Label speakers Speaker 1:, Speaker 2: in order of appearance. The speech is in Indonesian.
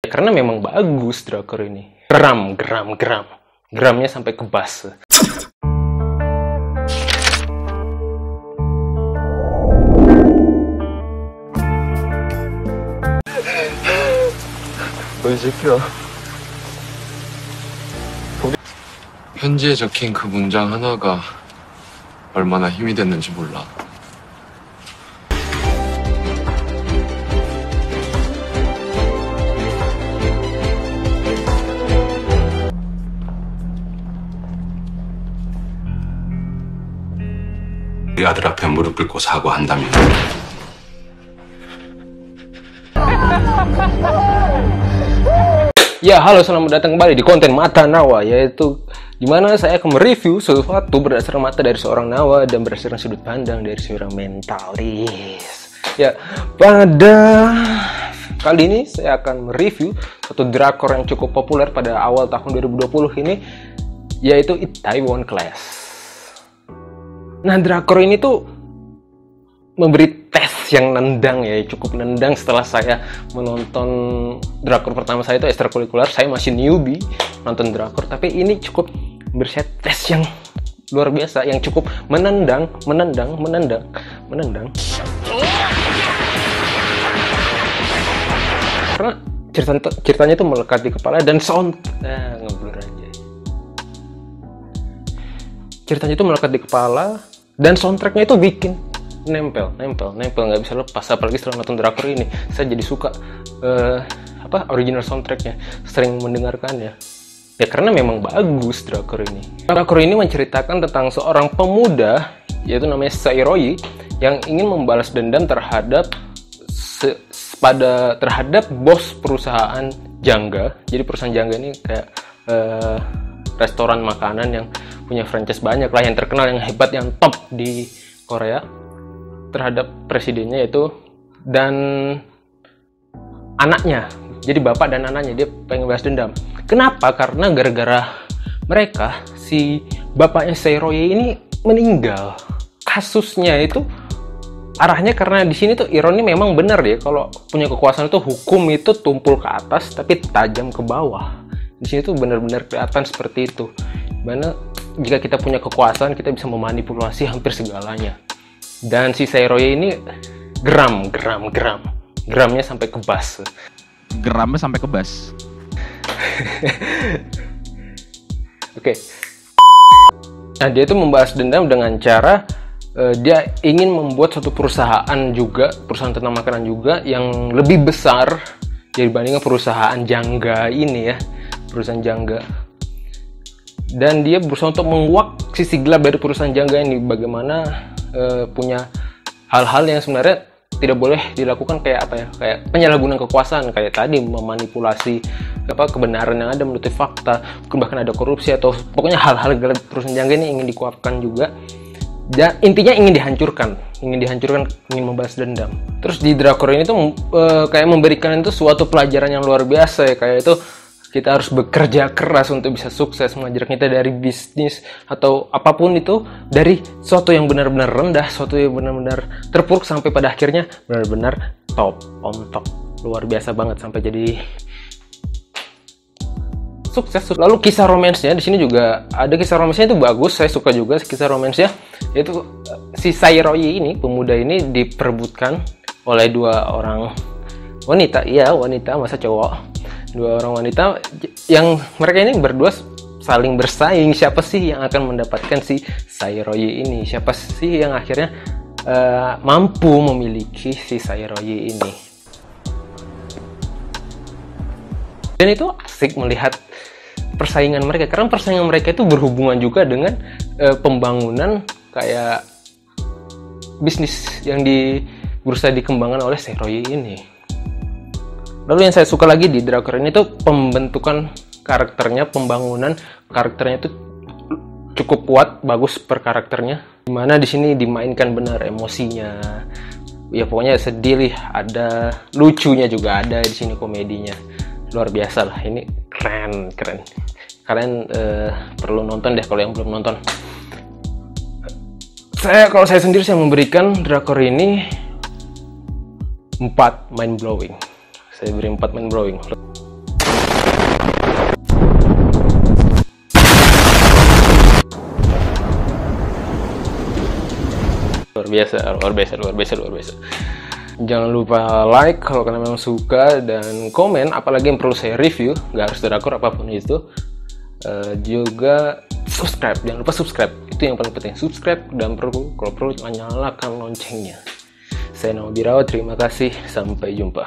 Speaker 1: Karena memang bagus drakor ini. Geramnya sampai kebas.
Speaker 2: 이 새끼야.
Speaker 3: 편지에 적힌 그 문장 하나가 얼마나 힘이 됐는지 몰라.
Speaker 4: 우리 아들 앞에 무릎 꿇고 사과한다면
Speaker 1: Ya, halo, selamat datang kembali di konten Mata Nawa, yaitu dimana saya akan mereview sesuatu berdasarkan mata dari seorang Nawa dan berdasarkan sudut pandang dari seorang mentalis. Ya, pada kali ini saya akan mereview satu drakor yang cukup populer pada awal tahun 2020 ini, yaitu Itaewon Class. Nah, drakor ini tuh memberi tes yang nendang, ya, cukup nendang. Setelah saya menonton drakor pertama saya itu ekstrakurikuler, saya masih newbie nonton drakor, tapi ini cukup memberi tes yang luar biasa, yang cukup menendang. Karena ceritanya itu melekat di kepala dan ngeblur aja. Ceritanya itu melekat di kepala dan soundtracknya itu bikin nempel, nggak bisa lepas. Apalagi setelah nonton drakor ini, saya jadi suka original soundtracknya, sering mendengarkannya. Ya karena memang bagus drakor ini. Drakor ini menceritakan tentang seorang pemuda, yaitu namanya Sairoi, yang ingin membalas dendam terhadap bos perusahaan jangga. Jadi perusahaan jangga ini kayak restoran makanan yang punya franchise banyak lah, yang terkenal, yang hebat, yang top di Korea, terhadap presidennya itu dan anaknya. Jadi bapak dan anaknya, dia pengen balas dendam. Kenapa? Karena gara-gara mereka, si bapaknya Sairoi ini meninggal. Kasusnya itu arahnya karena di sini tuh ironi memang benar ya, kalau punya kekuasaan itu hukum itu tumpul ke atas tapi tajam ke bawah. Di sini tuh benar-benar kelihatan seperti itu. Dimana jika kita punya kekuasaan, kita bisa memanipulasi hampir segalanya. Dan si Sairoi ini geramnya sampai kebas.
Speaker 2: Geramnya sampai kebas.
Speaker 1: Oke. Nah, dia itu membalas dendam dengan cara dia ingin membuat suatu perusahaan tentang makanan juga yang lebih besar dibandingkan perusahaan jangga ini, ya, perusahaan jangga. Dan dia berusaha untuk menguak sisi gelap dari perusahaan jangga ini, bagaimana punya hal-hal yang sebenarnya tidak boleh dilakukan, kayak penyalahgunaan kekuasaan, kayak tadi memanipulasi kebenaran yang ada menutupi fakta, bahkan ada korupsi, atau pokoknya hal-hal gelap perusahaan jangga ini ingin dikuakkan juga. Dan intinya ingin dihancurkan, ingin membalas dendam. Terus di drakor ini tuh kayak memberikan itu suatu pelajaran yang luar biasa, ya, kayak itu kita harus bekerja keras untuk bisa sukses, mengajar kita dari bisnis atau apapun itu, dari suatu yang benar-benar rendah, suatu yang benar-benar terpuruk, sampai pada akhirnya benar-benar top. Luar biasa banget sampai jadi sukses. Lalu kisah romansnya di sini juga ada, kisah romansnya itu bagus, saya suka juga kisah romansnya. Yaitu si Sairoi ini, pemuda ini diperebutkan oleh dua orang wanita, masa cowok. Dua orang wanita yang mereka ini berdua saling bersaing, siapa sih yang akan mendapatkan si Sairoi ini, siapa sih yang akhirnya mampu memiliki si Sairoi ini. Dan itu asik melihat persaingan mereka, karena persaingan mereka itu berhubungan juga dengan pembangunan kayak bisnis yang berusaha dikembangkan oleh Sairoi ini. Lalu yang saya suka lagi di drakor ini tuh pembentukan karakternya, pembangunan karakternya itu cukup kuat, bagus per karakternya. Dimana di sini dimainkan benar emosinya. Ya pokoknya sedih, ada lucunya juga ada di sini, komedinya. Luar biasa lah, ini keren. Kalian perlu nonton deh kalau yang belum nonton. Kalau saya sendiri, saya memberikan drakor ini 4 mind blowing. Saya beri 4 mind blowing. luar biasa, luar biasa, luar biasa, luar biasa. Jangan lupa like kalau kalian memang suka, dan komen apalagi yang perlu saya review, nggak harus drakor apapun itu. Juga subscribe, jangan lupa subscribe, itu yang paling penting, subscribe, dan kalau perlu nyalakan loncengnya. Saya Nama Birawa, terima kasih, sampai jumpa.